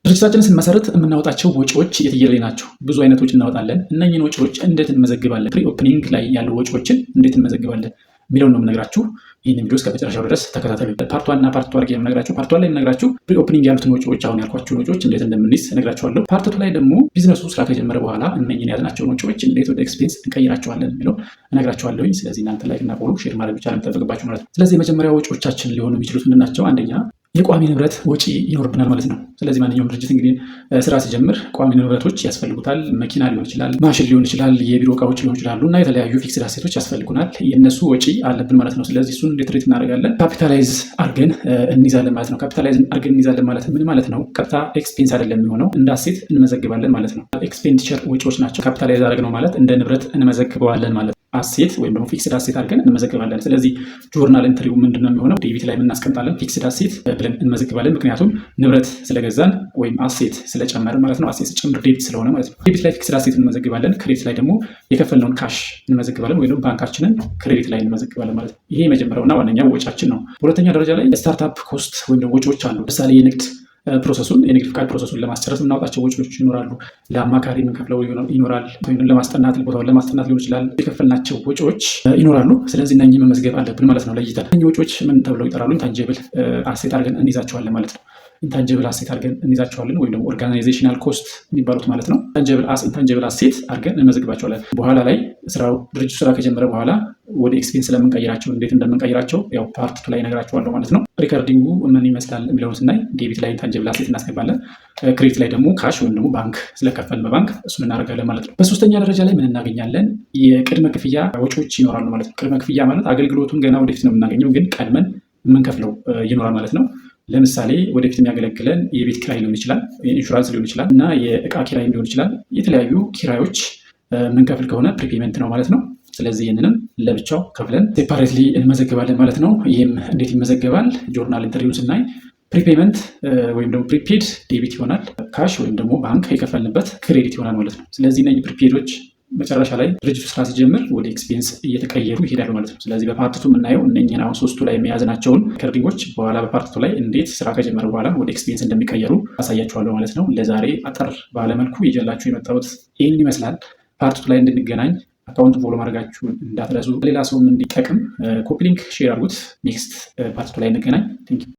ድርጅታችንን ስንመሰርት የምናወጣቸው ወጪዎች የትየለሌ ናቸው። ብዙ አይነት ወጪ እናወጣለን። እነኝህን ወጪዎች እንዴት እንመዘግባለን? ፕሪ ኦፕኒንግ ላይ ያሉ ወጪዎችን እንዴት እንመዘግባለን የሚለውን ነው የምነግራችሁ። ይህን ቪዲዮ እስከ መጨረሻው ድረስ ተከታተሉ። ፓርት ዋን እና ፓርት ቱ አድርጌ የምነግራችሁ። ፓርት ዋን ላይ የምነግራችሁ ፕሪ ኦፕኒንግ ያሉትን ወጪዎች፣ አሁን ያልኳቸውን ወጪዎች እንዴት እንደምንይዝ እነግራችኋለሁ። ፓርት ቱ ላይ ደግሞ ቢዝነሱ ስራ ከጀመረ በኋላ እነኝህን ያዝናቸውን ወጪዎች እንዴት ወደ ኤክስፔንስ እንቀይራቸዋለን የሚለው እነግራችኋለሁ። ስለዚህ እናንተ ላይክ እና ፎሎ ሼር ማድረግ ብቻ ነው የሚጠበቅባችሁ ማለት ነው። ስለዚህ የመጀመሪያ ወጪዎቻችን ሊሆኑ የሚችሉት ምንድን ናቸው? አንደኛ የቋሚ ንብረት ወጪ ይኖርብናል ማለት ነው። ስለዚህ ማንኛውም ድርጅት እንግዲህ ስራ ሲጀምር ቋሚ ንብረቶች ያስፈልጉታል። መኪና ሊሆን ይችላል፣ ማሽን ሊሆን ይችላል፣ የቢሮ እቃዎች ሊሆን ይችላሉ እና የተለያዩ ፊክስድ አሴቶች ያስፈልጉናል። የእነሱ ወጪ አለብን ማለት ነው። ስለዚህ እሱን እንዴት ትሪት እናደርጋለን? ካፒታላይዝ አድርገን እንይዛለን ማለት ነው። ካፒታላይዝ አድርገን እንይዛለን ማለት ምን ማለት ነው? ቀጥታ ኤክስፔንስ አይደለም የሚሆነው፣ እንደ አሴት እንመዘግባለን ማለት ነው። ኤክስፔንዲቸር ወጪዎች ናቸው። ካፒታላይዝ አድርገን ነው ማለት እንደ ንብረት እንመዘግበዋለን ማለት ነው። አሴት ወይም ደግሞ ፊክስድ አሴት አድርገን እንመዘግባለን። ስለዚህ ጆርናል ኢንትሪው ምንድነው የሚሆነው? ዴቢት ላይ የምናስቀምጣለን ፊክስድ አሴት ብለን እንመዘግባለን። ምክንያቱም ንብረት ስለገዛን ወይም አሴት ስለጨመርን ማለት ነው። አሴት ጨምር ዴቢት ስለሆነ ማለት ነው። ዴቢት ላይ ፊክስድ አሴት እንመዘግባለን። ክሬዲት ላይ ደግሞ የከፈልነውን ካሽ እንመዘግባለን፣ ወይም ባንካችንን ክሬዲት ላይ እንመዘግባለን ማለት ነው። ይሄ የመጀመሪያውና ዋነኛው ወጪያችን ነው። በሁለተኛ ደረጃ ላይ ስታርታፕ ኮስት ወይም ደግሞ ወጪዎች አሉ። ለምሳሌ የንግድ ፍቃድ ፕሮሰሱን ለማስጨረስ የምናወጣቸው ወጪዎች ይኖራሉ። ለአማካሪ የምንከፍለው ይኖራል። ወይም ለማስጠናት ቦታውን ለማስጠናት ሊሆን ይችላል። የከፈልናቸው ወጪዎች ይኖራሉ። ስለዚህ እነኚህ መመዝገብ አለብን ማለት ነው ለይተን። እነኚህ ወጪዎች ምን ተብለው ይጠራሉ? ኢንታንጂብል አሴት አድርገን እንይዛቸዋለን ማለት ነው። ኢንታንጂብል አሴት አድርገን እንይዛቸዋለን ወይም ደግሞ ኦርጋናይዜሽናል ኮስት የሚባሉት ማለት ነው። ኢንታንጂብል አሴት አድርገን እንመዘግባቸዋለን። በኋላ ላይ ድርጅቱ ስራ ከጀመረ በኋላ ወደ ኤክስፔንስ ስለምንቀይራቸው እንዴት እንደምንቀይራቸው ያው ፓርት ቱ ላይ እነግራችኋለሁ ማለት ነው። ሪከርዲንጉ ምን ይመስላል የሚለውን ስናይ ዴቢት ላይ ኢንታንጂብል አሴት እናስገባለን። ክሬዲት ላይ ደግሞ ካሽ ወይም ደግሞ ባንክ ስለከፈልን በባንክ እሱን እናደርጋለን ማለት ነው። በሶስተኛ ደረጃ ላይ ምን እናገኛለን? የቅድመ ክፍያ ወጪዎች ይኖራሉ ማለት ነው። ቅድመ ክፍያ ማለት አገልግሎቱን ገና ወደፊት ነው የምናገኘው፣ ግን ቀድመን የምንከፍለው ይኖራል ማለት ነው። ለምሳሌ ወደፊት የሚያገለግለን የቤት ኪራይ ሊሆን ይችላል፣ ኢንሹራንስ ሊሆን ይችላል እና የእቃ ኪራይ ሊሆን ይችላል። የተለያዩ ኪራዮች የምንከፍል ከሆነ ፕሪፔመንት ነው ማለት ነው። ስለዚህ ይህንንም ለብቻው ከፍለን ሴፓሬትሊ እንመዘግባለን ማለት ነው። ይህም እንዴት ይመዘገባል? ጆርናል ኢንተሪውን ስናይ ፕሪፔመንት ወይም ደግሞ ፕሪፔድ ዴቢት ይሆናል። ካሽ ወይም ደግሞ ባንክ የከፈልንበት ክሬዲት ይሆናል ማለት ነው። ስለዚህ እነዚህ ፕሪፔዶች መጨረሻ ላይ ድርጅቱ ስራ ሲጀምር ወደ ኤክስፔንስ እየተቀየሩ ይሄዳሉ ማለት ነው። ስለዚህ በፓርቲቱ የምናየው እነኝህን አሁን ሶስቱ ላይ የያዝናቸውን ሪከርዲንጎች በኋላ በፓርቲቱ ላይ እንዴት ስራ ከጀመረ በኋላ ወደ ኤክስፔንስ እንደሚቀየሩ አሳያችኋለሁ ማለት ነው። ለዛሬ አጠር ባለመልኩ ይዤላችሁ የመጣሁት ይህን ይመስላል። ፓርቲቱ ላይ እንድንገናኝ አካውንት ፎሎ ማድረጋችሁን እንዳትረሱ። ሌላ ሰውም እንዲጠቅም ኮፒ ሊንክ ሼር አድርጉት። ኔክስት ፓርቲቱ ላይ እንገናኝ። ቴንክ ዩ